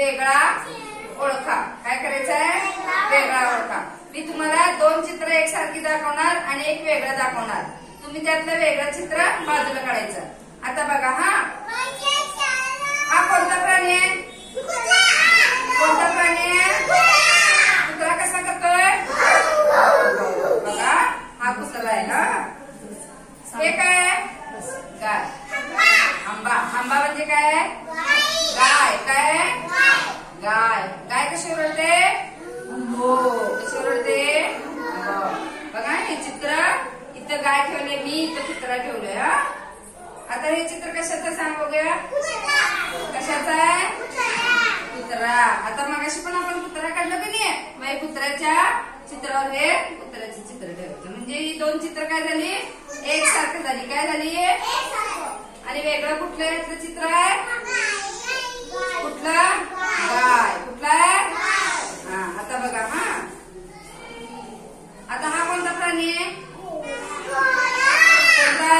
वेगळा ओळखा. काय करायचंय? वेगळा ओळखा. मी तुम्हाला 2 चित्र एकसारखी दाखवणार आणि एक वेगळं दाखवणार. तुम्ही त्यातलं वेगळं चित्र बाजूला काढायचं. आता बघा हा कोणता प्राणी आहे? कोणता प्राणी आहे? कुत्रा कसा करतोय? बघा हा कुत्रा आहे. हे काय? गाय. आंबा. आंबा म्हणजे काय? गाय. काय? गाय. गाय कशी ओरडते? कशी ओरडते? बघा हे चित्र इथं गाय ठेवले मी, इथं कुत्रा ठेवलंय. आता हे चित्र कशाचं सांगूया? कशाचं आहे? कुत्रा. आता मगाशी पण आपण कुत्रा काढलं की नाही, मग कुत्र्याच्या चित्रावर हे कुत्र्याचे चित्र ठेवायचं. म्हणजे ही 2 चित्र काय झाली? एकसारखं झाली. काय झाली? आणि वेगळं कुठलं यातलं चित्र आहे? कुठलं? गाय. कुठलं आहे? आता बघा आता हा कोणता प्राणी आहे? कोणता?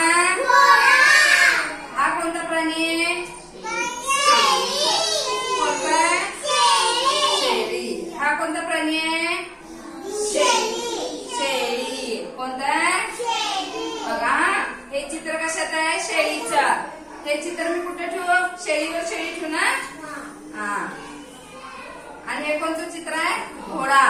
हा कोणता प्राणी आहे? कोणता? शेळी. हा कोणता प्राणी आहे? शेळी. कोणता? बघा हे चित्र कशात आहे? शेळीचं. हे चित्र मी कुठे ठेवू? शेळीवर शेळी ठेवू ना. आणि हे कोणतं चित्र आहे? घोडा.